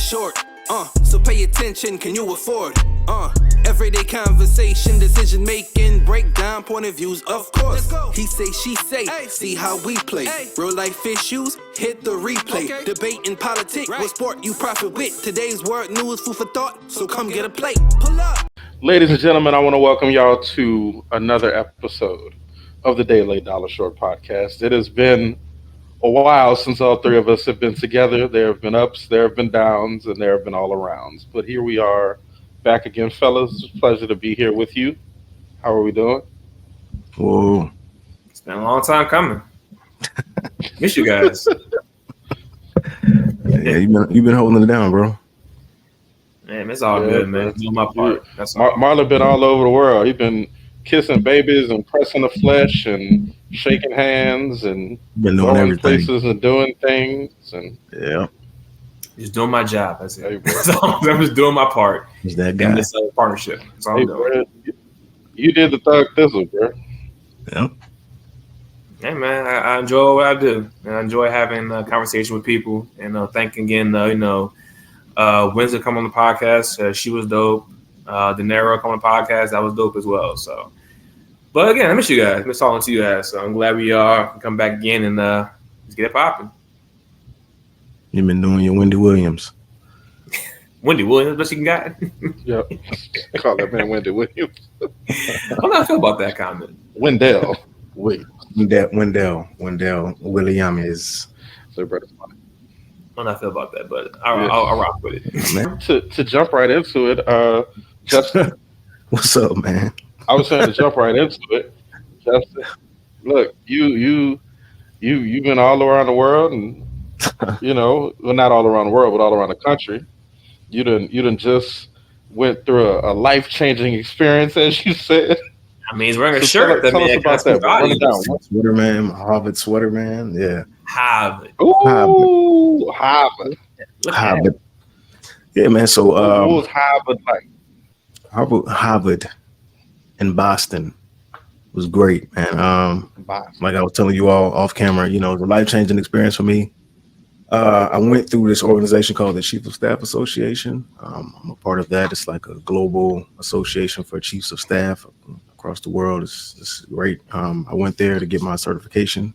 short. So pay attention, can you afford? Everyday conversation, decision making, breakdown, point of views, of course. He say, she say, see how we play. Real life issues, hit the replay. Debate in politics, what sport you profit with. Today's word news, food for thought, so come get a plate. Pull up. Ladies and gentlemen, I want to welcome y'all to another episode of the Daily Dollar Short Podcast. It has been a while since all three of us have been together. There have been ups, there have been downs, and there have been all arounds. But here we are back again, fellas. It's a pleasure to be here with you. How are we doing? Whoa. It's been a long time coming. Miss you guys. Yeah, you've been holding it down, bro. Man, it's all good, man. Doing my part. That's all. Marlon been all over the world. He's been kissing babies and pressing the flesh and shaking hands and been doing going everything. places and doing things. And yeah, just doing my job. That's it. Hey, so I'm just doing my part. He's that guy. In this partnership. That's all I'm doing. Bro, you did the thug thizzle, bro. Yeah. Hey, man, I enjoy what I do. And I enjoy having a conversation with people. And thanking again, Windsor come on the podcast. She was dope. De Niro come on the podcast. That was dope as well. So, but again, I miss you guys. I miss talking to you guys. So I'm glad we come back again and let's get it popping. You've been doing your Wendy Williams. Wendy Williams, best you can got. Yep. Call that man Wendy Williams. How do I feel about that comment? Wendell. Wait. Wendell Williams. So, brother, funny. How do I feel about that? But I'll rock with it. To jump right into it, Justin. What's up, man? I was saying to jump right into it. Justin, look, you've been all around the world, and well, not all around the world, but all around the country. You done just went through a life-changing experience, as you said. I mean, he's wearing a shirt. Tell us about that. Run it down. Sweater man, Harvard sweater man. Yeah. Harvard. Ooh, Harvard. Yeah, man. So what was Harvard like? Harvard in Boston was great, man. Like I was telling you all off camera, it was a life-changing experience for me. I went through this organization called the Chief of Staff Association. I'm a part of that. It's like a global association for chiefs of staff across the world. It's great. I went there to get my certification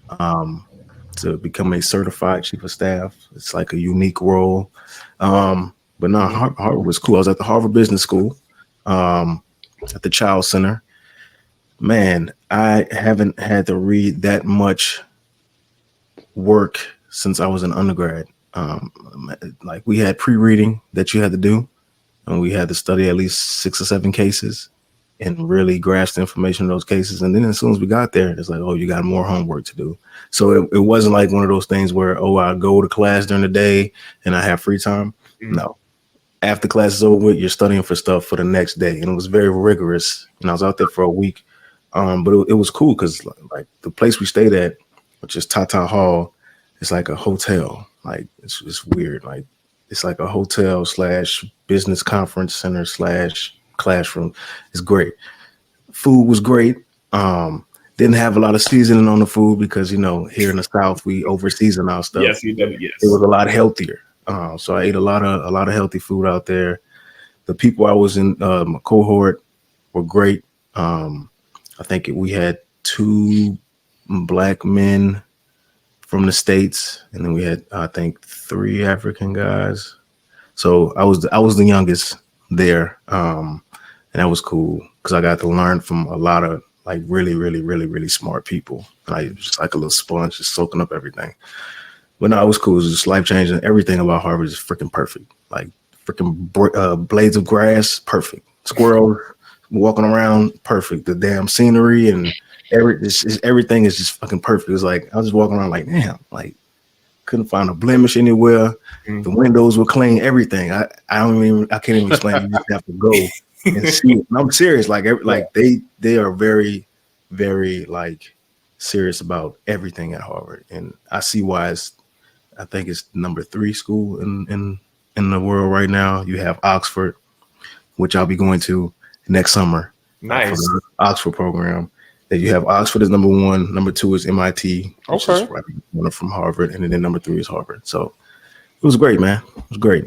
to become a certified chief of staff. It's like a unique role. But no, Harvard was cool. I was at the Harvard Business School at the Child Center. Man, I haven't had to read that much work since I was an undergrad. Like we had pre-reading that you had to do, and we had to study at least 6 or 7 cases and really grasp the information in those cases. And then as soon as we got there, it's like, oh, you got more homework to do. So it wasn't like one of those things where, I go to class during the day and I have free time. No. After class is over, you're studying for stuff for the next day. And it was very rigorous. And I was out there for a week. But it was cool because like the place we stayed at, which is Tata Hall, it's like a hotel. Like it's weird. Like it's like a hotel / business conference center / classroom. It's great. Food was great. Didn't have a lot of seasoning on the food because here in the South we over season our stuff. Yes, you do. Yes. It was a lot healthier. So I ate a lot of healthy food out there. The people I was in my cohort were great. I think we had 2 black men from the States, and then we had I think 3 African guys. So I was the youngest there, and that was cool because I got to learn from a lot of like really, really, really, really smart people. Like just like a little sponge, just soaking up everything. But no, it was cool. It was just life changing. Everything about Harvard is freaking perfect. Like freaking blades of grass, perfect. Squirrels walking around, perfect. The damn scenery and everything is just fucking perfect. It was like I was just walking around like, damn, like couldn't find a blemish anywhere. The windows were clean. Everything. I can't even explain. You just have to go and see it. And I'm serious. Like they are very, very like serious about everything at Harvard, and I see why I think it's number 3 school in the world right now. You have Oxford, which I'll be going to next summer. Nice. For the Oxford program. That you have Oxford is number 1, number 2 is MIT, which is right from Harvard, and then number 3 is Harvard. So was great, man. It was great.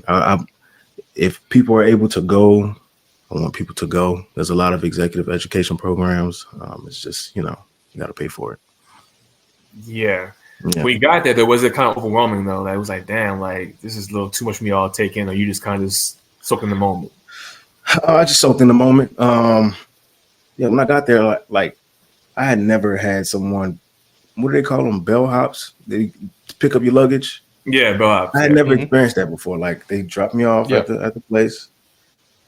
If people are able to go, I want people to go. There's a lot of executive education programs. It's just, you got to pay for it. Yeah. Yeah. We got there. Was it kind of overwhelming though? Like, it was like, damn, like this is a little too much for me all to take in, or you just kind of just soak in the moment? I just soaked in the moment. Yeah, when I got there, like I had never had someone, what do they call them? Bellhops? They pick up your luggage. Yeah, bellhops. I had never experienced that before. Like they dropped me off at the place,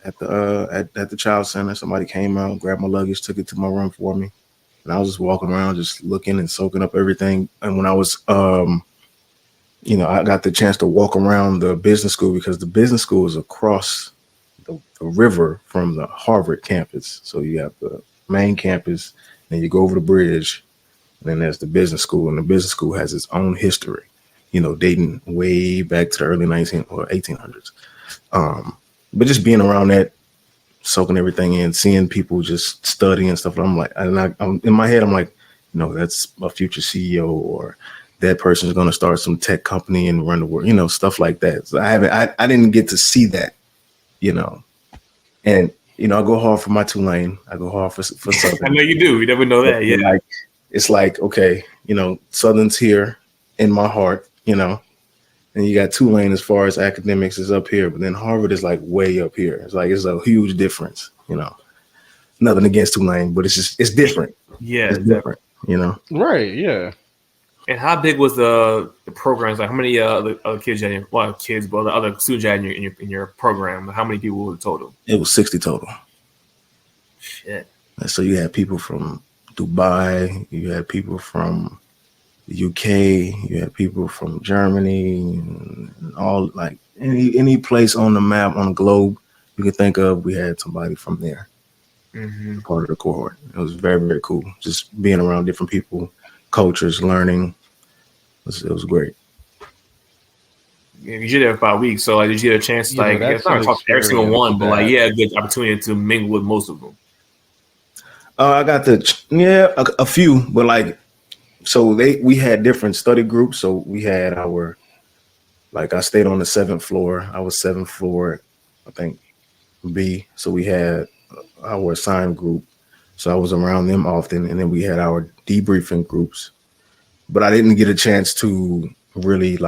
at the child center. Somebody came out, grabbed my luggage, took it to my room for me. And I was just walking around, just looking and soaking up everything. And when I was, I got the chance to walk around the business school because the business school is across the river from the Harvard campus. So you have the main campus, then you go over the bridge, and then there's the business school. And the business school has its own history, dating way back to the early 19 or 1800s. But just being around that, soaking everything in, seeing people just study and stuff. I'm like, I'm in my head, I'm like, that's a future CEO, or that person is going to start some tech company and run the world, stuff like that. So I didn't get to see that, and I go hard for my Tulane. I go hard for Southern. I know you do. You never know that. Yeah. It's like, okay, Southern's here in my heart, and you got Tulane as far as academics is up here, but then Harvard is like way up here. It's like, it's a huge difference, nothing against Tulane, but it's different. Yeah. It's different, Right. Yeah. And how big was the programs? Like, how many other kids you had but the other students you had in your program? How many people were total? It was 60 total. Shit. And so you had people from Dubai, you had people from the UK, you had people from Germany, and all, like any place on the map, on the globe you could think of, we had somebody from there. Part of the cohort. It was very, very cool. Just being around different people, cultures, learning. It was great. Yeah, you did it for 5 weeks, so did you get a chance to it's not talk to every single one, but a good opportunity to mingle with most of them? I got a few, but so we had different study groups. So we had I stayed on the 7th floor. I was 7th floor, I think, B. So we had our assigned group. So I was around them often. And then we had our debriefing groups. But I didn't get a chance to really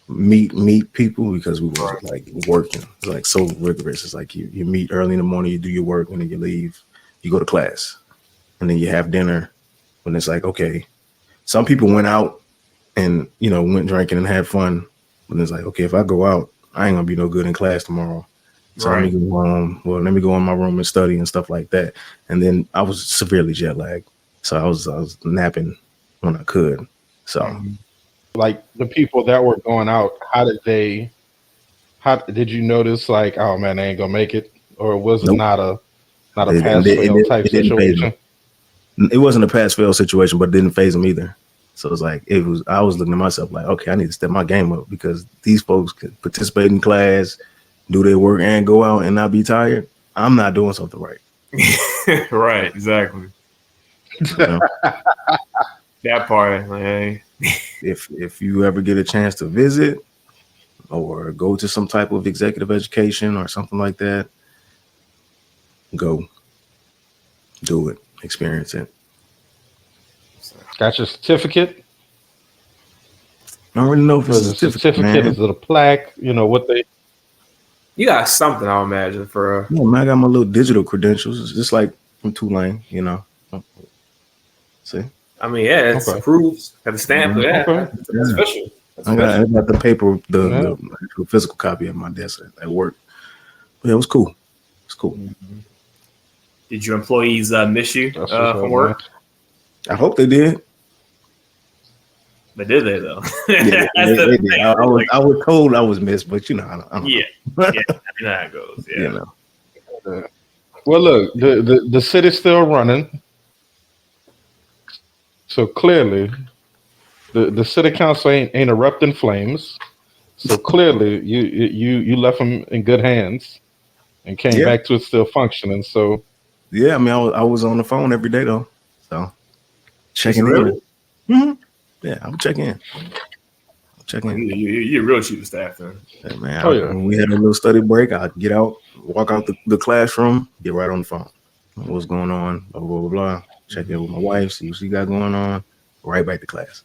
meet people because we were working. It's so rigorous. It's like you meet early in the morning, you do your work, and then you leave, you go to class. And then you have dinner. When it's like, okay, some people went out and, went drinking and had fun. But it's like, okay, if I go out, I ain't gonna be no good in class tomorrow. So let me go home. Well, let me go in my room and study and stuff like that. And then I was severely jet lagged. So I was napping when I could. So like the people that were going out, how did you notice oh man, they ain't gonna make it? Or was it not a pass fail type situation? It wasn't a pass fail situation, but it didn't phase them either. So it's like I was looking at myself like, okay, I need to step my game up because these folks can participate in class, do their work, and go out and not be tired. I'm not doing something right. Right, exactly. That part, if you ever get a chance to visit or go to some type of executive education or something like that, go do it, experience it. Got your certificate? I don't really know if it's a certificate. Is it a plaque? What they? You got something, I imagine, for. Yeah, man, I got my little digital credentials. It's just like from Tulane, See? I mean, yeah, it's approved. Got the stamp. That's official. I got the paper, the actual physical copy at my desk at work. But yeah, it was cool. It's cool. Did your employees miss you from work? I hope they did. But did they though? Yeah, they did. I was told I was missed, but I don't know. I know how it goes. Yeah. Well, look, the city's still running, so clearly, the city council ain't erupting flames. So clearly, you left them in good hands, and came back to it still functioning. So yeah, I mean, I was on the phone every day though, so checking in. Mm-hmm. Yeah, I'm checking in. check in. You're real cheap of staff, then. Hey, man, when we had a little study break, I'd get out, walk out the classroom, get right on the phone. What's going on? Blah, blah, blah, blah. Check in with my wife, see what she got going on. Right back to class.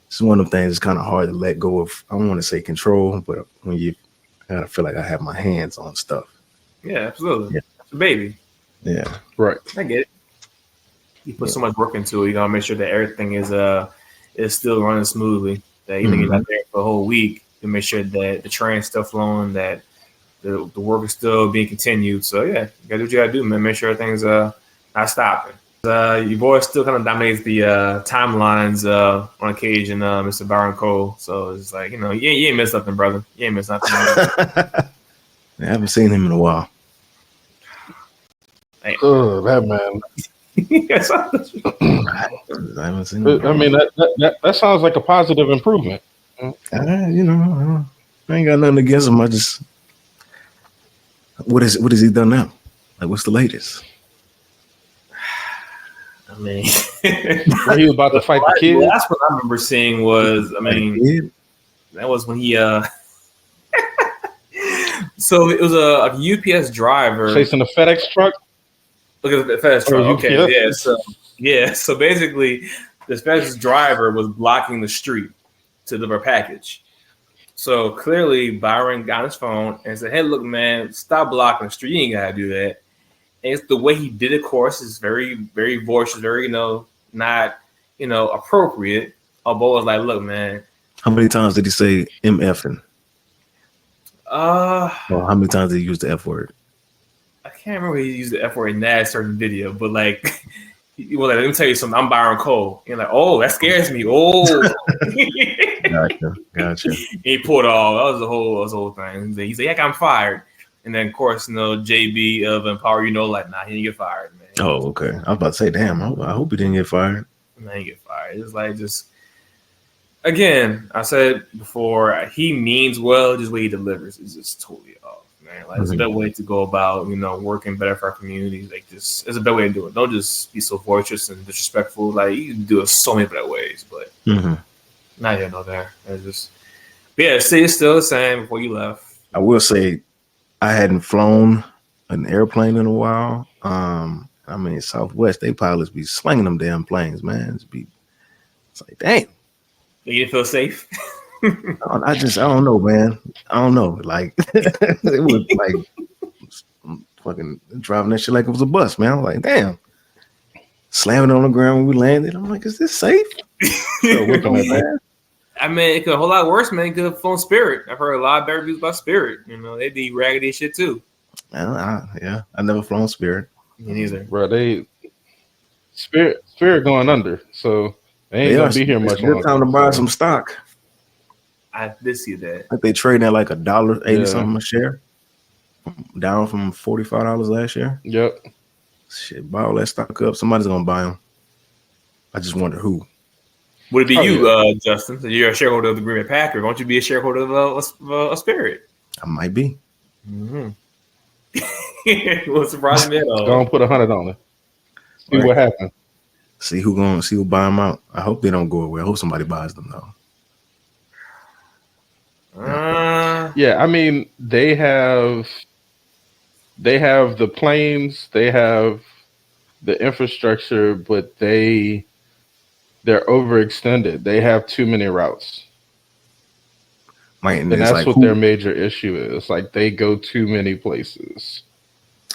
It's one of the things that's kind of hard to let go of. I don't want to say control, but when you kind of feel like I have my hands on stuff. Yeah, absolutely. Yeah. It's a baby. Yeah. Right. I get it. You put so much work into it. You gotta make sure that everything is still running smoothly. That even you're not there for a whole week, to make sure that the train's still flowing, that the work is still being continued. So yeah, you gotta do what you gotta do, man. Make sure everything's not stopping. Your boy still kind of dominates the timelines on occasion, Mr. Byron Cole. So it's like, you ain't missed nothing, brother. You ain't missed nothing. I haven't seen him in a while. Oh, that man. Yes, I haven't seen him. I mean, that sounds like a positive improvement. I ain't got nothing against him. I just, what has he done now? Like, what's the latest? I mean, when he was about to fight the kid. That's what I remember seeing was, that was when he. So it was a UPS driver chasing a FedEx truck. Look at the FedEx truck. Okay, yeah. So basically, this FedEx driver was blocking the street to deliver a package. So clearly, Byron got his phone and said, "Hey, look, man, stop blocking the street. You ain't gotta do that." And it's the way he did it. Of course, is very, very voicious, very, not, appropriate. Although was like, "Look, man." How many times did he say MFing? Or how many times did he use the F word? I can't remember if he used the F word in that certain video, but like, let me tell you something. I'm Byron Cole. You're like, oh, that scares me. Oh, gotcha. He pulled off. That was the whole thing. He said, "Heck, I'm fired." And then, of course, JB of Empower, nah, he didn't get fired, man. Oh, okay. I was about to say, damn. I hope he didn't get fired. Nah, he didn't get fired. It's like again, I said before, he means well. Just the way he delivers is just totally off, man. Like, it's a better way to go about, working better for our communities. Like, it's a better way to do it. Don't just be so boisterous and disrespectful. Like, you can do it so many better ways, but not here, no there. It's still the same before you left. I will say, I hadn't flown an airplane in a while. Southwest, they pilots be slinging them damn planes, man. It's like, dang. You didn't feel safe? I don't know, man. I don't know. Like, it was like fucking driving that shit like it was a bus, man. I'm like, damn. Slamming on the ground when we landed. I'm like, is this safe? I mean, it could a whole lot worse, man. It could have flown Spirit. I've heard a lot of bad reviews about Spirit. They be raggedy shit too. I never flown Spirit. Me neither. Bro, Spirit going under, so they ain't gonna be here much longer. It's time to buy some stock. I did see that. Like they trading at like $1.80 something a share, down from $45 last year. Yep. Shit, buy all that stock up. Somebody's gonna buy them. I just wonder who. Would it be you, Justin? So you're a shareholder of the Green Bay Packers. Won't you be a shareholder of a Spirit? I might be. What's surprising me at all? Go and put 100 on it. See what happens. See who buy them out. I hope they don't go away. I hope somebody buys them though. Yeah, I mean they have the planes, they have the infrastructure, but they're overextended. They have too many routes. And that's what their major issue is. Like they go too many places.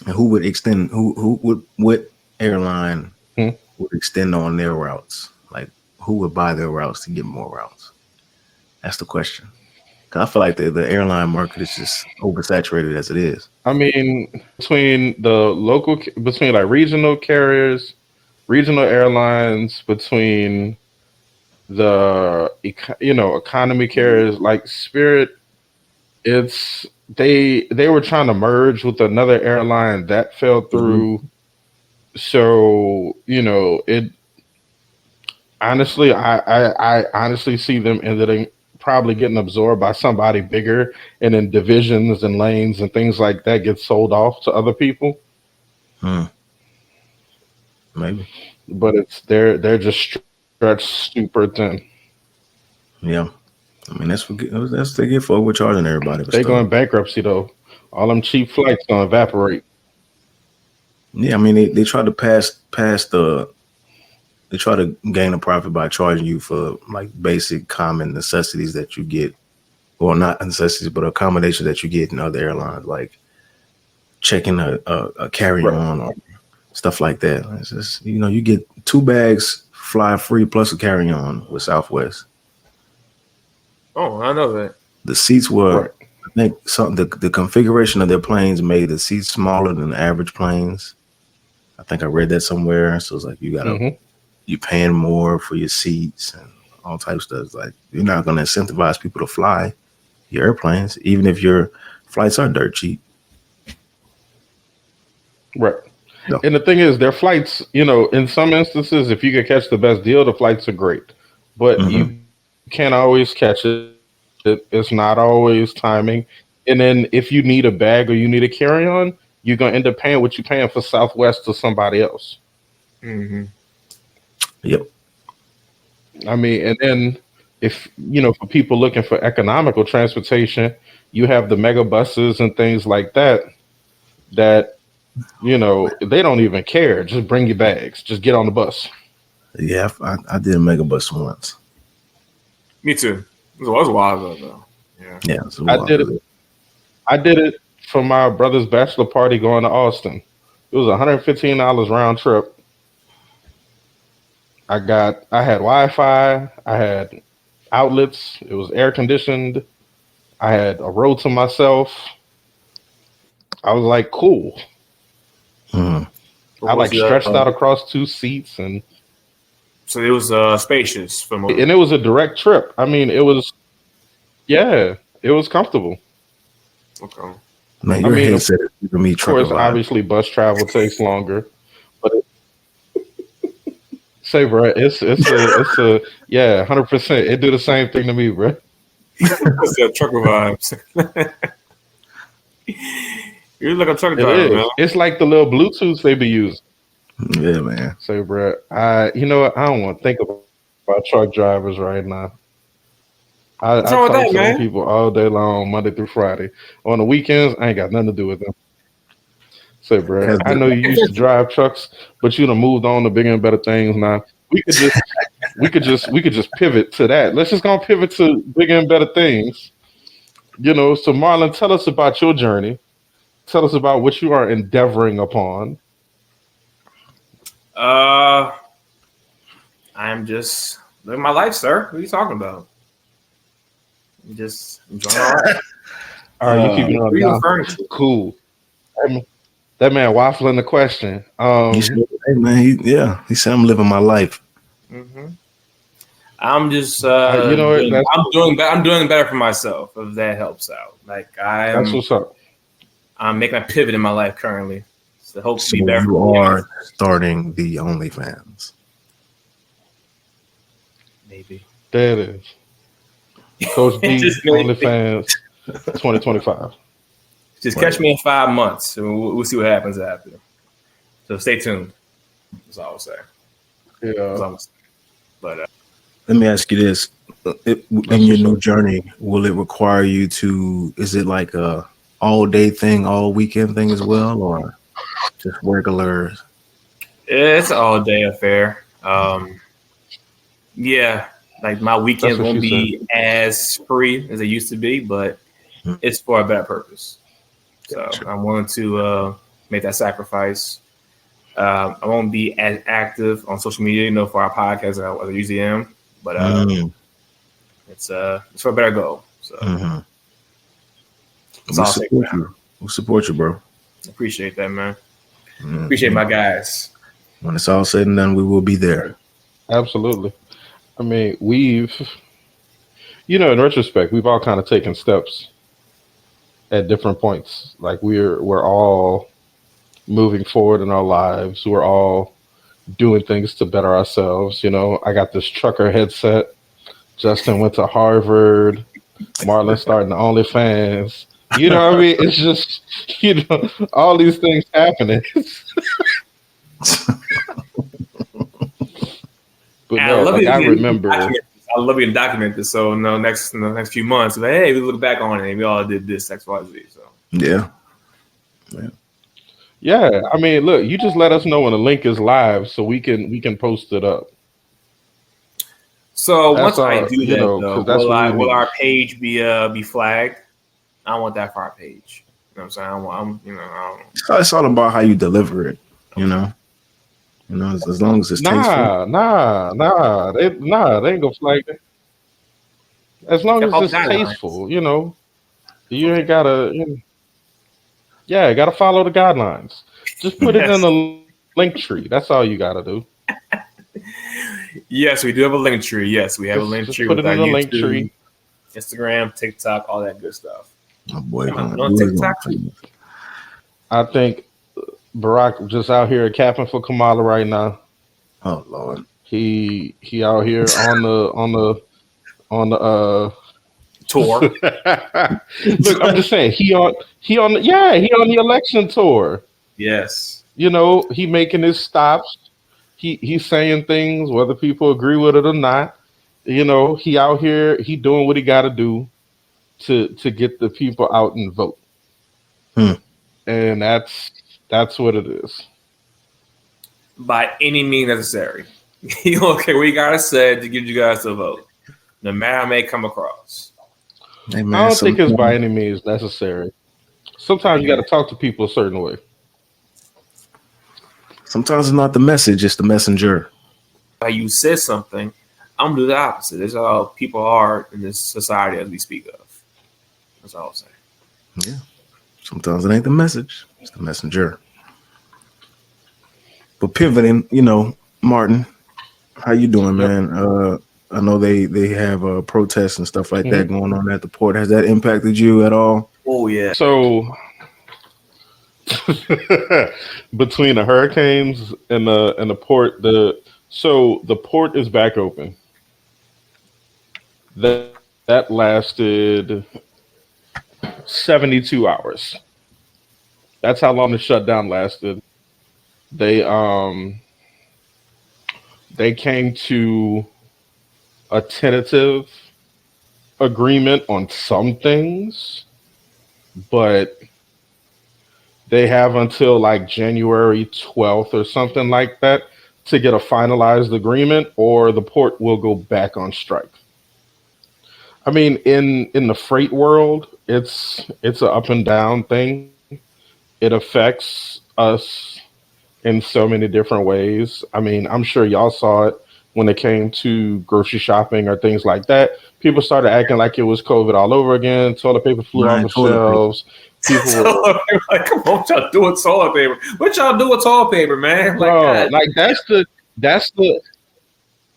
And who would extend? What airline would extend on their routes? Like who would buy their routes to get more routes? That's the question. Cause I feel like the airline market is just oversaturated as it is. I mean, between like regional carriers, regional airlines, between the economy carriers like Spirit, they were trying to merge with another airline that fell through. So it honestly, I honestly see them ending probably getting absorbed by somebody bigger, and then divisions and lanes and things like that get sold off to other people. Maybe, but they're just stretched super thin. Yeah, I mean, that's they get for overcharging everybody for They stuff. going bankruptcy though. All them cheap flights gonna evaporate. Yeah, I mean they try to pass the they try to gain a profit by charging you for like basic common necessities that you get, well, not necessities, but accommodations that you get in other airlines, like checking a carry Right. on or stuff like that. It's just, you get 2 bags fly free plus a carry on with Southwest. Oh, I know that. The seats were, Right. I think, the configuration of their planes made the seats smaller than the average planes. I think I read that somewhere. So it's like you paying more for your seats and all types of stuff. It's like you're not going to incentivize people to fly your airplanes, even if your flights are dirt cheap. Right. No. And the thing is, their flights, in some instances, if you can catch the best deal, the flights are great. But you can't always catch it. It's not always timing. And then if you need a bag or you need a carry on, you're going to end up paying what you're paying for Southwest to somebody else. Mm-hmm. Yep. I mean, and then if, for people looking for economical transportation, you have the mega buses and things like that, they don't even care. Just bring your bags. Just get on the bus. Yeah, I did a mega bus once. Me too. It was a while ago, though. Yeah, I did it for my brother's bachelor party going to Austin. It was $115 round trip. I had Wi-Fi. I had outlets. It was air conditioned. I had a row to myself. I was like, cool. Mm. I stretched out across 2 seats, and so it was spacious for more. And it was a direct trip. I mean, it was comfortable. Okay. Man, your headset is giving me trouble. Of course, obviously, bus travel takes longer, but say, bro, it's a 100%. It do the same thing to me, bro. It's trucker vibes. You're like a truck driver, man. It's like the little Bluetooth they be using. Yeah, man. Say, bro, I don't want to think about truck drivers right now. I talk to them people all day long, Monday through Friday. On the weekends, I ain't got nothing to do with them. Say, bro, I know you used to drive trucks, but you done moved on to bigger and better things now. We could just pivot to that. Let's just go pivot to bigger and better things. So Marlon, tell us about your journey. Tell us about what you are endeavoring upon. I'm just living my life, sir. What are you talking about? I'm just enjoying all right. All right, you keep it on. Cool. That man waffling the question. He said, hey man, he said I'm living my life. Mm-hmm. I'm just I'm doing better for myself, if that helps out. Like that's what's up. I'm making a pivot in my life currently. So hope to be better. You are starting the OnlyFans. Maybe. There it is. Coach D, OnlyFans 2025. Just catch me in 5 months, and we'll see what happens after. So stay tuned. That's all I'll say. Yeah. But let me ask you this: in your new journey, will it require you to? Is it like a all-day thing, all weekend thing as well, or just regular? It's an all-day affair. Yeah, like my weekends won't be as free as they used to be, but it's for a better purpose. So I'm willing to make that sacrifice. I won't be as active on social media, for our podcast as I usually am, but it's for a better goal. So we'll support you, bro. Appreciate that, man. Appreciate my guys. When it's all said and done, we will be there. Absolutely. I mean, we've, in retrospect, we've all kind of taken steps at different points. Like we're all moving forward in our lives. We're all doing things to better ourselves. I got this trucker headset. Justin went to Harvard. Marlon starting the OnlyFans. You know what I mean? It's just, all these things happening. But no, I remember. I I love being documented. So next few months, like, hey, we look back on it and we all did this X, Y, Z. So Yeah. Yeah, I mean, look, you just let us know when the link is live so we can post it up. once That's I our, do that though, because that's what we will need. our page be flagged? I don't want that for our page. You know what I'm saying? I don't. So it's all about how you deliver it. You know. As long as it's tasteful. They ain't gonna flag it. As long Got as all the it's guidelines. tasteful, you ain't gotta, yeah, gotta follow the guidelines. Just put it in Yes. the link tree. That's all you gotta do. Yes, we do have a link tree. Yes, we have a link Just tree put with it our in the link YouTube, tree. Instagram, TikTok, all that good stuff. My boy Am I going on to lose TikTok? on. I think Barack just out here capping for Kamala right now. Oh Lord. He out here on the Tour. Look, I'm just saying he on the election tour. Yes. He making his stops. He's saying things whether people agree with it or not. He out here, he doing what he got to do to get the people out and vote. Hmm. And that's what it is. By any means necessary. You don't care what you gotta say to get you guys to vote. No matter how it may come across. Hey I man, don't think it's by any means necessary. Sometimes you got to talk to people a certain way. sometimes it's not the message, it's the messenger. Like you said something, I'm gonna do the opposite. That's how people are in this society as we speak of. That's all I'm saying. Yeah. Sometimes it ain't the message, it's the messenger. But pivoting, Martin, how you doing, Yep. man? I know they have protests and stuff like that Mhm. going on at the port. Has that impacted you at all? Oh yeah. So between the hurricanes and the port, the port is back open. That lasted 72 hours. That's how long the shutdown lasted. They they came to a tentative agreement on some things, but they have until like January 12th or something like that to get a finalized agreement, or the port will go back on strike. I mean, in the freight world, it's a up and down thing. It affects us in so many different ways. I mean, I'm sure y'all saw it when it came to grocery shopping or things like that. People started acting like it was COVID all over again. Toilet paper flew off Buying the toilet paper. shelves. People were, Like, come on, what y'all do with toilet paper? What y'all do with toilet paper, man? Like, bro, God, like that's the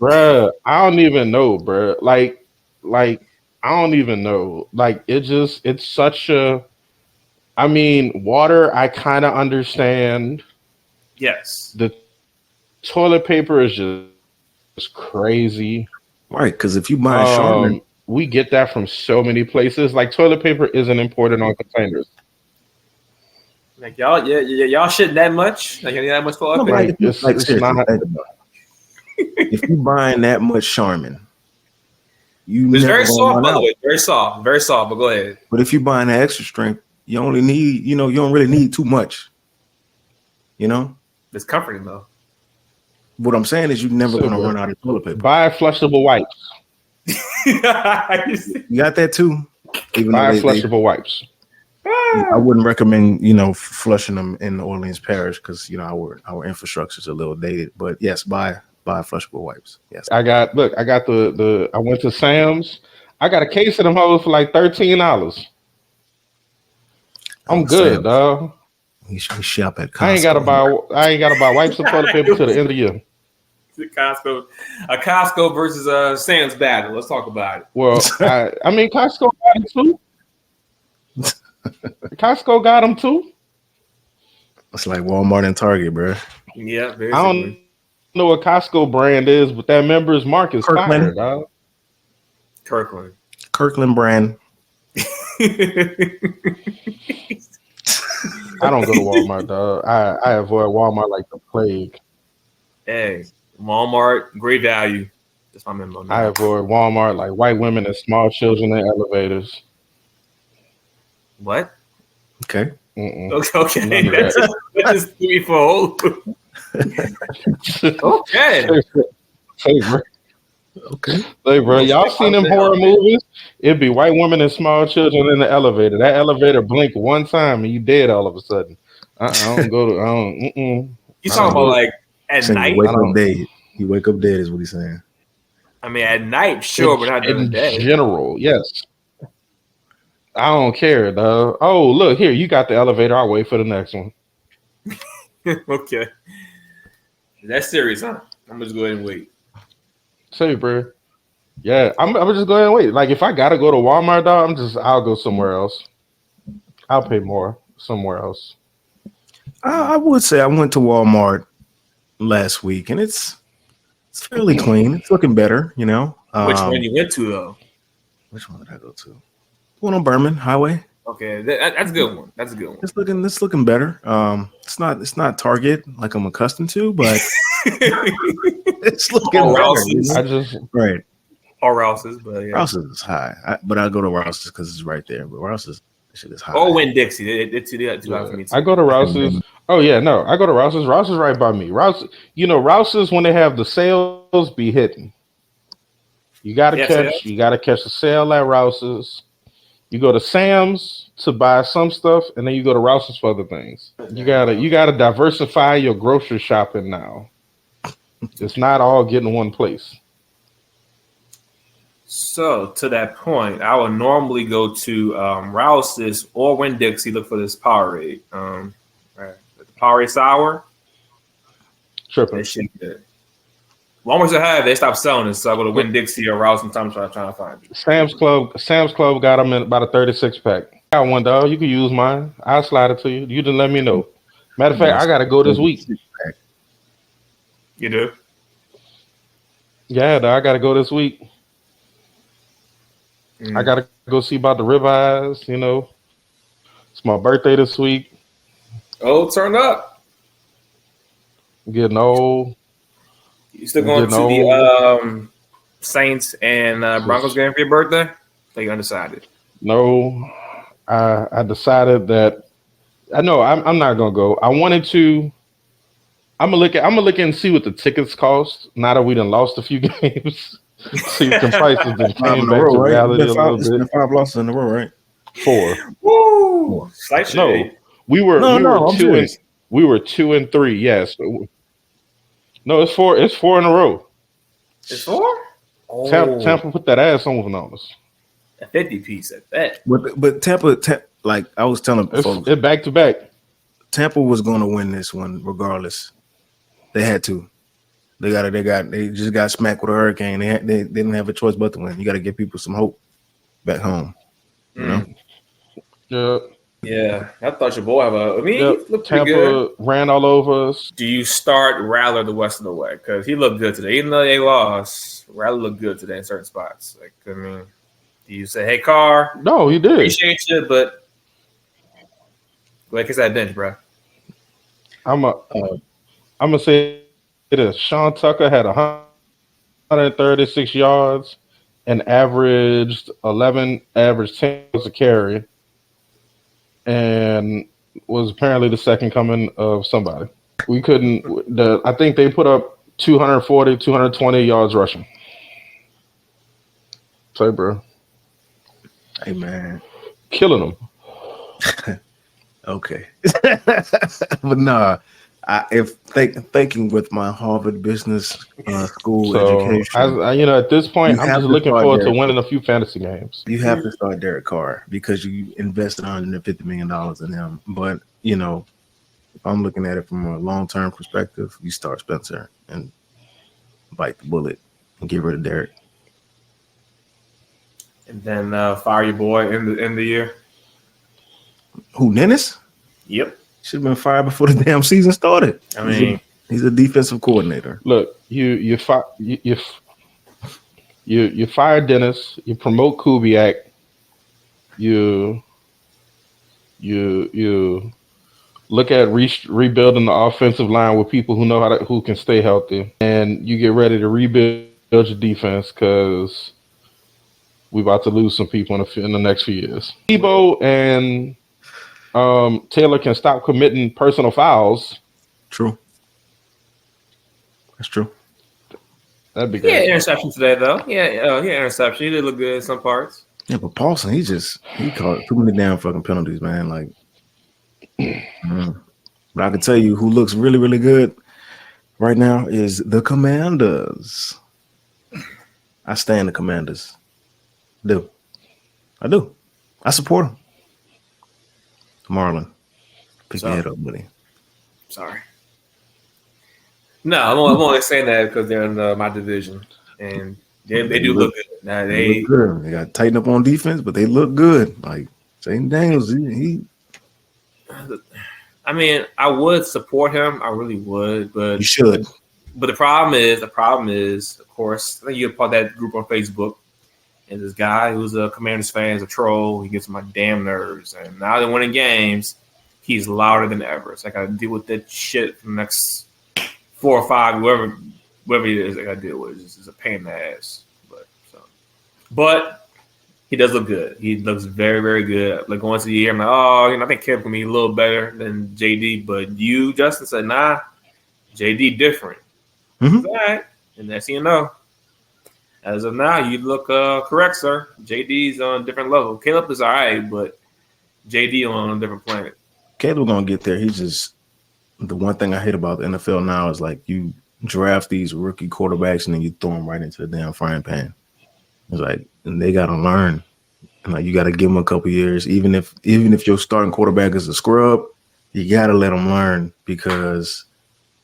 bruh. I don't even know, bruh. Like I don't even know. Like it's such a. I mean, water. I kind of understand. yes. The toilet paper is just crazy. Right, because if you buy Charmin, We get that from so many places. Like toilet paper isn't imported on containers. Like y'all, y'all shitting that much? Like that much toilet no, paper? like, Like it's like it's seriously, not. think about it. If you buying that much Charmin, you It's never very gonna soft, run by the out. way. Very soft. But go ahead. But if you buying the extra strength, you only need, you don't really need too much. You know? It's comforting though. What I'm saying is you're never gonna Super. run out of toilet paper. Buy flushable wipes. You got that too? Even though Buy they flushable wipes. I wouldn't recommend, flushing them in Orleans Parish because our infrastructure is a little dated. But yes, buy flushable wipes. Yes. I went to Sam's. I got a case of them hoes for like $13. I'm Oh, good, Sam's. dog. You should shop at I ain't gotta Costco. buy wipes and toilet paper to the end of the year. A Costco versus Sam's battle. Let's talk about it. Well, I mean Costco got them too. Costco got them too. It's like Walmart and Target, bro. Yeah, I basically. don't know what Costco brand is, but that members mark is fire, Kirkland. dog. Kirkland brand. I don't go to Walmart, dog. I avoid Walmart like the plague. Hey, Walmart, great value. That's my memo I now. avoid Walmart like white women and small children in elevators. What? Okay. Okay. None of That's that. just threw me for a whole. Okay. Hey, bro. Okay. Hey, bro, y'all seen them horror movies? It'd be white women and small children in the elevator. That elevator blink one time and you dead all of a sudden. I don't go to. I don't. You I talking don't about go. like at Saying you night? wake I up don't. dead. You wake up dead is what he's saying. I mean, at night, sure, but not during the In day. general, yes. I don't care, though. Oh, look here, you got the elevator. I'll wait for the next one. Okay. That's serious, huh? I'm just go ahead and wait. Say, bro. Yeah, I'm just going to wait. Like if I gotta go to Walmart, dog, I'll go somewhere else. I'll pay more somewhere else. I would say I went to Walmart last week, and it's fairly clean. It's looking better, you know. Which one you went to though? Which one did I go to? One on Berman Highway. Okay, that's a good one. That's a good one. It's looking better. It's not Target like I'm accustomed to, but it's looking Or better. Rouse's. I just Right. Or Rouse's, but yeah. Rouse's is high, but I go to Rouse's because it's right there. But Rouse's shit is high. Oh, Win Dixie. They do that for me too. I go to Rouse's. Oh yeah, no, I go to Rouse's. Rouse's right by me. Rouse's when they have the sales be hitting. You gotta catch the sale at Rouse's. You go to Sam's to buy some stuff, and then you go to Rouse's for other things. You gotta diversify your grocery shopping now. It's not all getting one place. So to that point, I would normally go to Rouse's or Win Dixie, look for this Powerade. The Powerade sour. Tripping. That shit good. Walmart's to have, they stopped selling it, so I go to Win Dixie or Rouse sometimes trying to find it. Sam's Club got them in about a 36 pack. I got one, dog. You can use mine. I'll slide it to you. You didn't let me know. Matter of fact, I gotta go this week. You do? Yeah, dog, I gotta go this week. I gotta go see about the ribeyes. You know, it's my birthday this week. Oh, turn up. I'm getting old. You still going to the Saints and Broncos game for your birthday? Are you undecided? No, I decided that I know I'm not gonna go. I wanted to. I'm gonna look and see what the tickets cost. Now that we done lost a few games, see if the prices then came back to reality a little bit. It's been 5 losses in a row, right? 4. Woo! Slight No, we were 2 and 3. Yes. No, it's 4. It's 4 in a row. It's 4. Oh. Tampa put that ass on us. A 50 piece at that. But Tampa, like I was telling folks, it's back to back. Tampa was going to win this one regardless. They had to. They just got smacked with a hurricane. They didn't have a choice but to win. You got to give people some hope back home. You know. Yeah, I thought your boy he looked Tampa pretty good. ran all over us. Do you start Rattler the rest of the way? Because he looked good today. Even though they lost, Rattler looked good today in certain spots. Like, I mean, do you say, hey, Carr? No, he did. Appreciate you, but go ahead, kiss that bench, bro. I'm gonna say this. Sean Tucker had 136 yards and averaged 10 yards a carry, and was apparently the second coming of somebody. We couldn't. I think they put up 240, 220 yards rushing. Say, bro. Hey man, killing them. Okay, but nah. Thinking with my Harvard Business School education, at this point, I'm just looking forward to winning a few fantasy games. You have to start Derek Carr because you invested $150 million in him. But if I'm looking at it from a long-term perspective, you start Spencer and bite the bullet and get rid of Derek. And then fire your boy in the year. Who, Dennis? Yep. Should have been fired before the damn season started. I mean, he's a defensive coordinator. Look, you fire Dennis. You promote Kubiak. You look at rebuilding the offensive line with people who know who can stay healthy, and you get ready to rebuild build your defense because we about to lose some people in the next few years. Debo and Taylor can stop committing personal fouls. True. That's true. That'd be Yeah, great. interception today though. Yeah, interception. He did look good in some parts. Yeah, but Paulson, he caught too many damn fucking penalties, man. Like, but I can tell you who looks really, really good right now is the Commanders. I stand the Commanders. I do. I support them. Marlon, pick your head up, buddy. Sorry. No, I'm only saying that because they're in my division, and they do look good. Now They look good. They got to tighten up on defense, but they look good. Like Jaden Daniels, I mean, I would support him. I really would, but you should. But the problem is, of course, I think you're part of that group on Facebook, and this guy who's a Commanders fan is a troll. He gets on my damn nerves, and now they're winning games. He's louder than ever. So I got to deal with that shit for the next 4 or 5, whoever it is I got to deal with. It's a pain in the ass. But he does look good. He looks very, very good. Like once a year, I'm like, I think Kevin can be a little better than JD. But you, Justin, said, nah, JD different. Mm-hmm. All right. And that's you know. As of now, you look correct, sir. JD's on a different level. Caleb is all right, but JD on a different planet. Caleb gonna get there. He's just the one thing I hate about the NFL now is like you draft these rookie quarterbacks and then you throw them right into the damn frying pan. It's like, and they gotta learn. And like you gotta give them a couple years, even if your starting quarterback is a scrub, you gotta let them learn because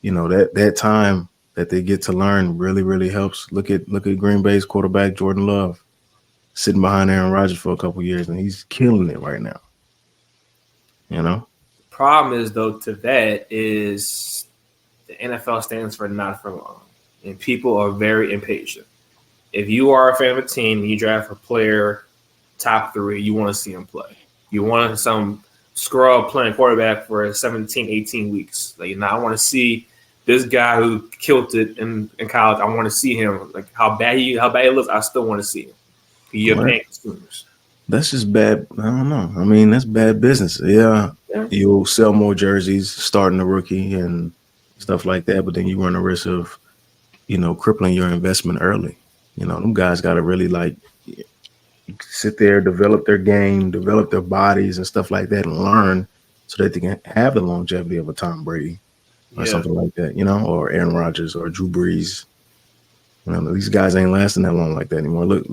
you know that time that they get to learn really, really helps. Look at Green Bay's quarterback Jordan Love sitting behind Aaron Rodgers for a couple years, and he's killing it right now. You know. Problem is though to that is the NFL stands for not for long, and people are very impatient. If you are a fan of a team and you draft a player top 3, you want to see him play. You want some scrub playing quarterback for 17, 18 weeks. Like, I want to see this guy who killed it in college. I want to see him. Like how bad he looks, I still want to see him. You're paying consumers. That's just bad. I don't know. I mean, that's bad business. Yeah. You'll sell more jerseys starting a rookie and stuff like that, but then you run the risk of, crippling your investment early. Them guys got to really like sit there, develop their game, develop their bodies and stuff like that and learn so that they can have the longevity of a Tom Brady or something like that, or Aaron Rodgers or Drew Brees. These guys ain't lasting that long like that anymore. Look,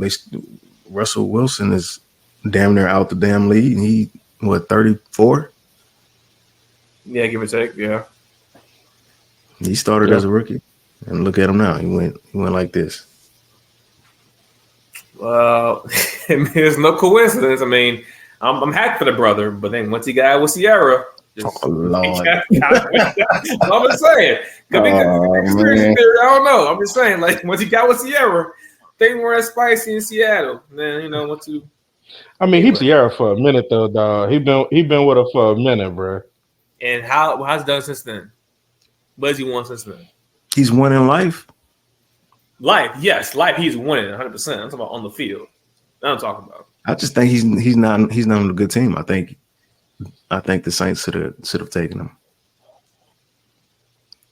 Russell Wilson is damn near out the damn league. And he, 34? Yeah, give or take, yeah. He started as a rookie. And look at him now. He went like this. Well, there's no coincidence. I mean, I'm happy for the brother, but then once he got with Sierra, Lord. I'm just saying. Could be conspiracy theory. I don't know. I'm just saying, like once he got with Sierra, things weren't spicy in Seattle. And then went to. I mean, he's Sierra for a minute though, dog. He been with her for a minute, bro. And how's it done since then? What has he won since then? He's winning life. Life, yes, life. He's winning 100%. I'm talking about on the field. That's what I'm talking about. I just think he's not on a good team. I think the Saints should have taken him.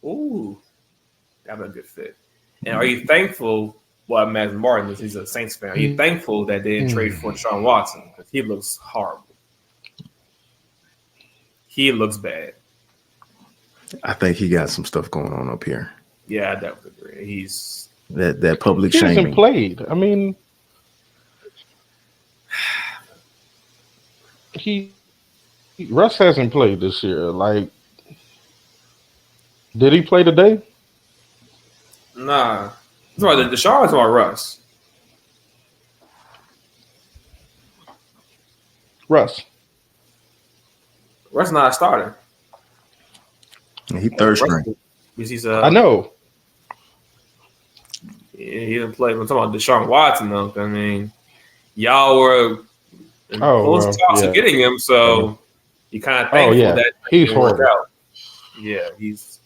Ooh, that'd be a good fit. And are you thankful? Well, I imagine Martin, he's a Saints fan. Are you thankful that they didn't trade for Deshaun Watson? Because he looks horrible. He looks bad. I think he got some stuff going on up here. Yeah, I definitely agree. He's that public shaming. He hasn't played. I mean, Russ hasn't played this year. Like, did he play today? Nah. It's about Deshaun is about Russ. Russ not a starter. He third string. I know. He didn't play. I'm talking about Deshaun Watson, though. I mean, y'all were close talks of getting him, so you kind of thankful that he's horrible. Out. Yeah, he's.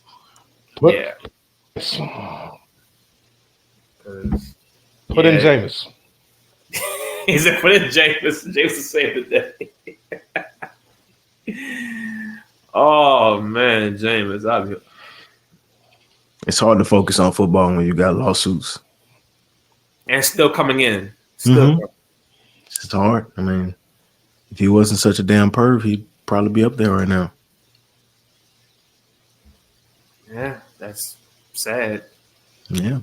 Put in Jameis. He said, "Put in Jameis." Jameis saved the day. Oh man, Jameis! It's hard to focus on football when you got lawsuits. And still coming in. Still. It's hard. I mean, if he wasn't such a damn perv, he'd probably be up there right now. Yeah, that's sad. Yeah.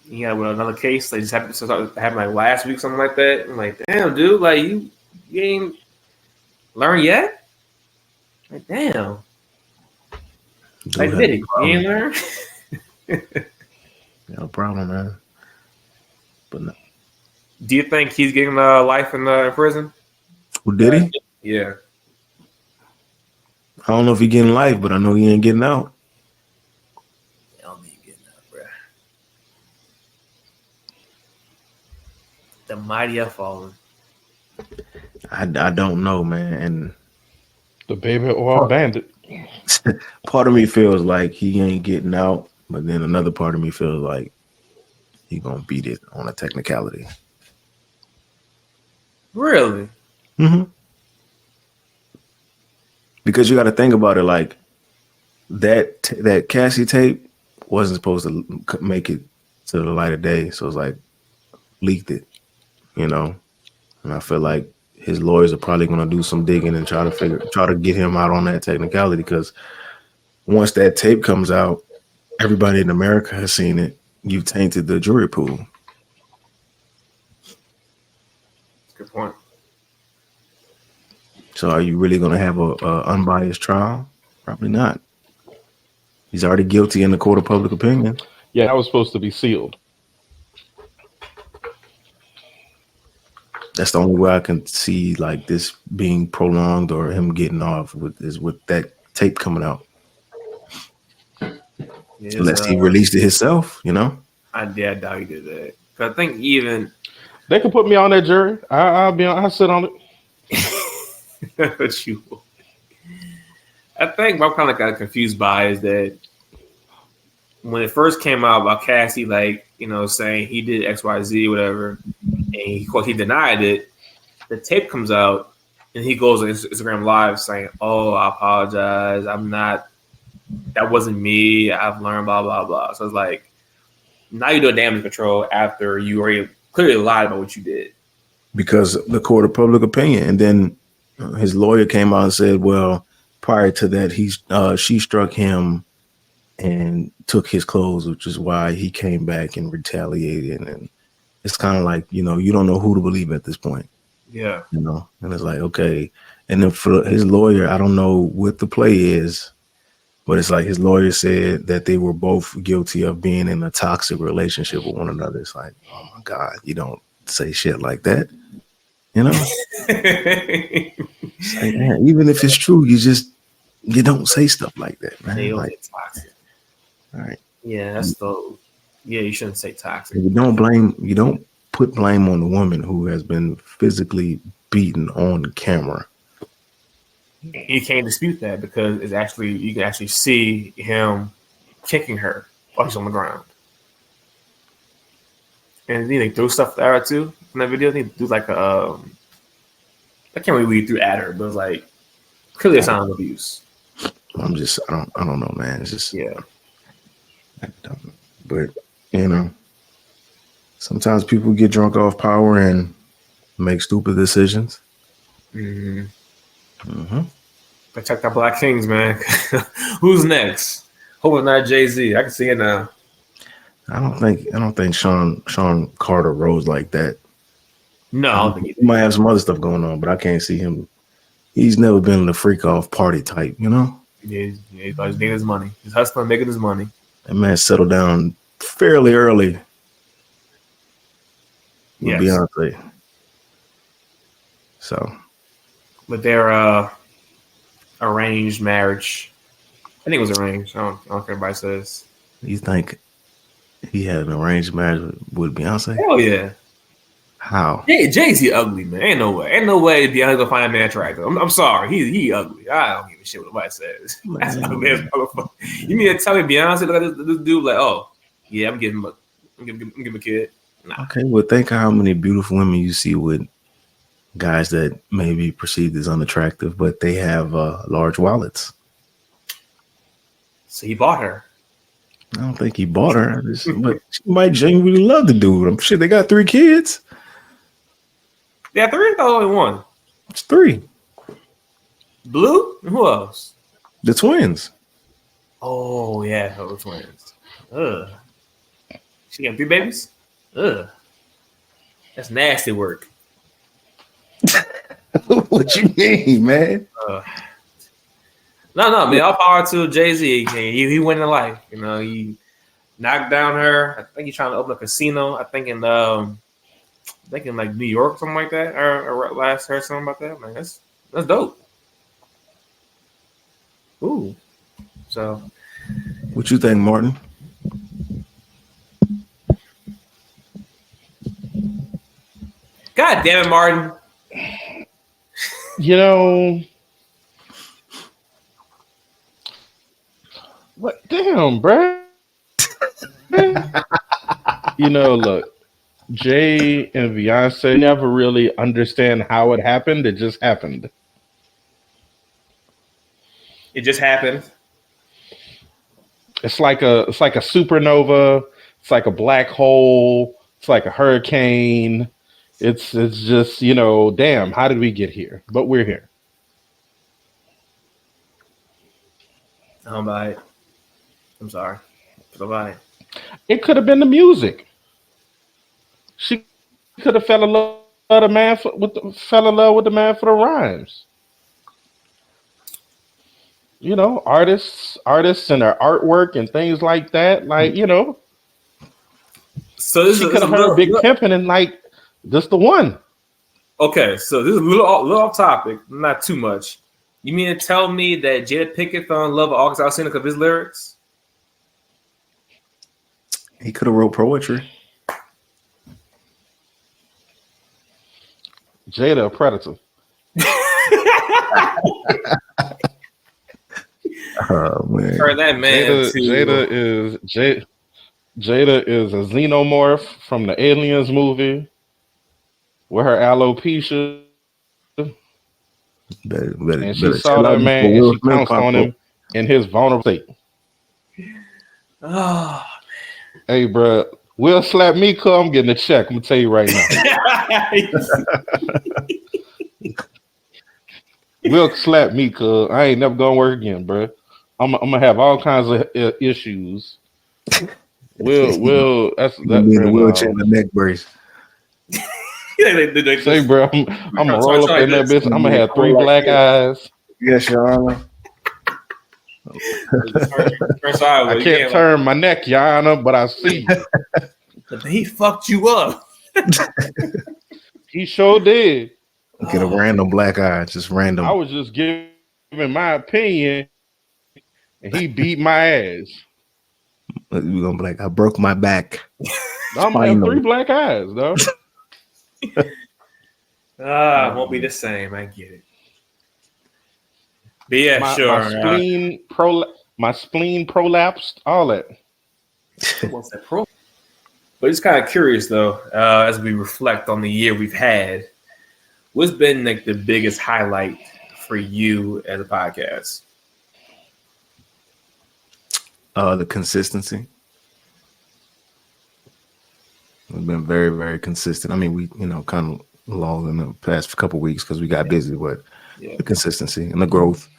Yeah, with another case, they just happened like last week, something like that. I'm like, damn, dude, like you ain't learned yet? Like, damn. Dude, like Diddy, you ain't learned? No problem, man. But no. Do you think he's getting life in prison? Who did he? Yeah. I don't know if he getting life, but I know he ain't getting out. I don't think he's getting out, bro. The mighty have fallen. I don't know, man. And the baby oil bandit. Part of me feels like he ain't getting out, but then another part of me feels like he gonna beat it on a technicality. Really? Mm-hmm. Because you got to think about it, like that Cassie tape wasn't supposed to make it to the light of day, so it's like leaked it, you know. And I feel like his lawyers are probably going to do some digging and try to get him out on that technicality. Because once that tape comes out, everybody in America has seen it. You've tainted the jury pool. Good point. So are you really going to have a unbiased trial? Probably not. He's already guilty in the court of public opinion. Yeah, that was supposed to be sealed. That's the only way I can see like this being prolonged or him getting off with that tape coming out. Unless he released it himself, you know? I doubt he did that. Because I think even they could put me on that jury. I'll sit on it. But you, I think what I kind of got confused by is that when it first came out about Cassie, like, you know, saying he did XYZ, whatever, and he denied it, the tape comes out and he goes on Instagram Live saying, "Oh, I apologize. That wasn't me. I've learned blah, blah, blah." So it's like, now you do damage control after you already clearly lied about what you did. Because the court of public opinion. And then his lawyer came out and said, well, prior to that, she struck him and took his clothes, which is why he came back and retaliated. And it's kind of like, you know, you don't know who to believe at this point. Yeah. You know, and it's like, okay. And then for his lawyer, I don't know what the play is, but it's like his lawyer said that they were both guilty of being in a toxic relationship with one another. It's like, oh my God, you don't say shit like that. You know? Like, man, even if it's true, you don't say stuff like that, man. They like, toxic. All right. Yeah, you shouldn't say toxic. You don't put blame on the woman who has been physically beaten on camera. You can't dispute that because you can actually see him kicking her while she's on the ground. And they threw stuff at her too in that video. They do like I can't really read through at her, but it was like clearly a sign of abuse. I don't know, man. It's just but you know, sometimes people get drunk off power and make stupid decisions. Mm-hmm. Mm-hmm. But check out Black Kings, man. Who's next? Hope it's not Jay-Z. I can see it now. I don't think Sean Carter rose like that. No, I don't think he might have some other stuff going on, but I can't see him. He's never been the freak off party type, you know? Yeah, he's making his money. He's hustling, making his money. That man settled down fairly early with Beyonce. So, but their arranged marriage, I think it was arranged. I don't care what everybody says. You think he had an arranged marriage with Beyonce? Hell yeah. How? Jay-Z ugly, man. Ain't no way Beyonce gonna find a man attractive. I'm sorry. He ugly. I don't give a shit what nobody says. That's ugly as motherfucker. You mean to tell me Beyonce look at this dude like, oh, yeah, I'm giving him Give him a kid. Nah. Okay, well, think of how many beautiful women you see with guys that may be perceived as unattractive, but they have large wallets. So he bought her. I don't think he bought her, but she might genuinely love the dude. I'm sure they got 3 kids. Yeah, 3 or only 1? It's 3. Blue? Who else? The twins. Oh yeah, the twins. Ugh. She got 3 babies? Ugh. That's nasty work. What you mean, man? No, man. All power to Jay-Z. He went in life. You know, he knocked down her. I think he's trying to open a casino. I think in like New York, something like that. Or last heard something about that. Man, that's dope. Ooh. So, What you think, Martin? God damn it, Martin. You know, what? Damn, bruh. You know, look, Jay and Beyonce never really understand how it happened. It just happened. It just happened. It's like a supernova. It's like a black hole. It's like a hurricane. It's just, you know, damn, how did we get here? But we're here. I'm sorry. Bye. It could have been the music. She could have fell in love with the man for the rhymes. You know, artists and their artwork and things like that. Like, you know, so she could have heard Big Pimpin' and like, this the one. Okay, so this is a little off topic, not too much. You mean to tell me that Jada Pinkett fell in love with August Alsina because of his lyrics? He could have wrote poetry. Jada, a predator. Oh man, Heard that man. Jada is a xenomorph from the Aliens movie with her alopecia. And she saw that man and she pounced on him in his vulnerable state. Oh, hey, bro, Will slap me because I'm getting a check. I'm going to tell you right now. Will slap me because I ain't never going to work again, bro. I'm going to have all kinds of issues. Will, that's that. The wheelchair and the neck brace. Say, bro, I'm gonna roll up in that bitch. I'm gonna have 3 black eyes. Yes, Your Honor. I can't turn my neck, Your Honor, but I see you. He fucked you up. He sure did. Get a random black eye, just random. I was just giving my opinion, and he beat my ass. We're gonna be like, I broke my back. I'm gonna have 3 black eyes, though. Won't be the same. I get it. But yeah, sure. My spleen prolapsed. All that. What's that pro? But it's kind of curious though, as we reflect on the year we've had. What's been like the biggest highlight for you as a podcast? The consistency. We've been very, very consistent. I mean, we, kind of long in the past couple of weeks because we got busy, but the consistency and the growth.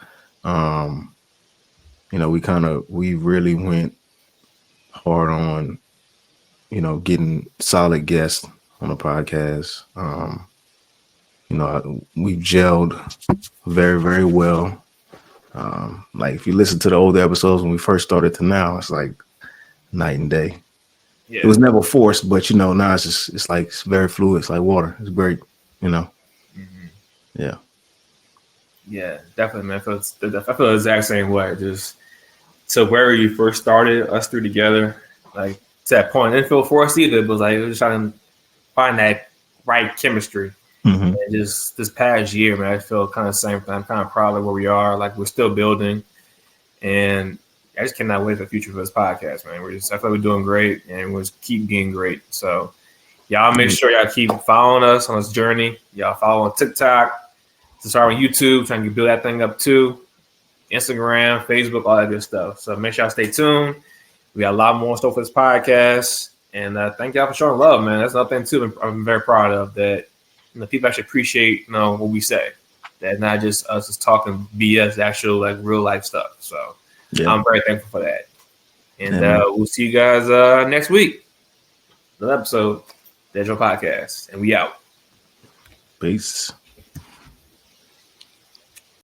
We really went hard on, getting solid guests on the podcast. We've gelled very, very well. Like if you listen to the older episodes when we first started to now, it's like night and day. Yeah. It was never forced, but now it's like it's very fluid. It's like water. It's great, Mm-hmm. Yeah. Yeah, definitely, man. I feel the exact same way. Just to where you first started, us 3 together, like to that point. It didn't feel forced either, but it was just trying to find that right chemistry. Mm-hmm. And just this past year, man, I feel kind of the same thing. I'm kind of proud of where we are. Like we're still building, and I just cannot wait for the future for this podcast, man. I feel like we're doing great, and we'll just keep getting great. So y'all make sure y'all keep following us on this journey. Y'all follow on TikTok, to start on YouTube, trying to build that thing up too. Instagram, Facebook, all that good stuff. So make sure y'all stay tuned. We got a lot more stuff for this podcast. And thank y'all for showing love, man. That's another thing too I'm very proud of, that people actually appreciate what we say. That not just us just talking BS, actual like real life stuff. So I'm very thankful for that. And we'll see you guys next week. Another episode, Dead Joe Podcast. And we out. Peace.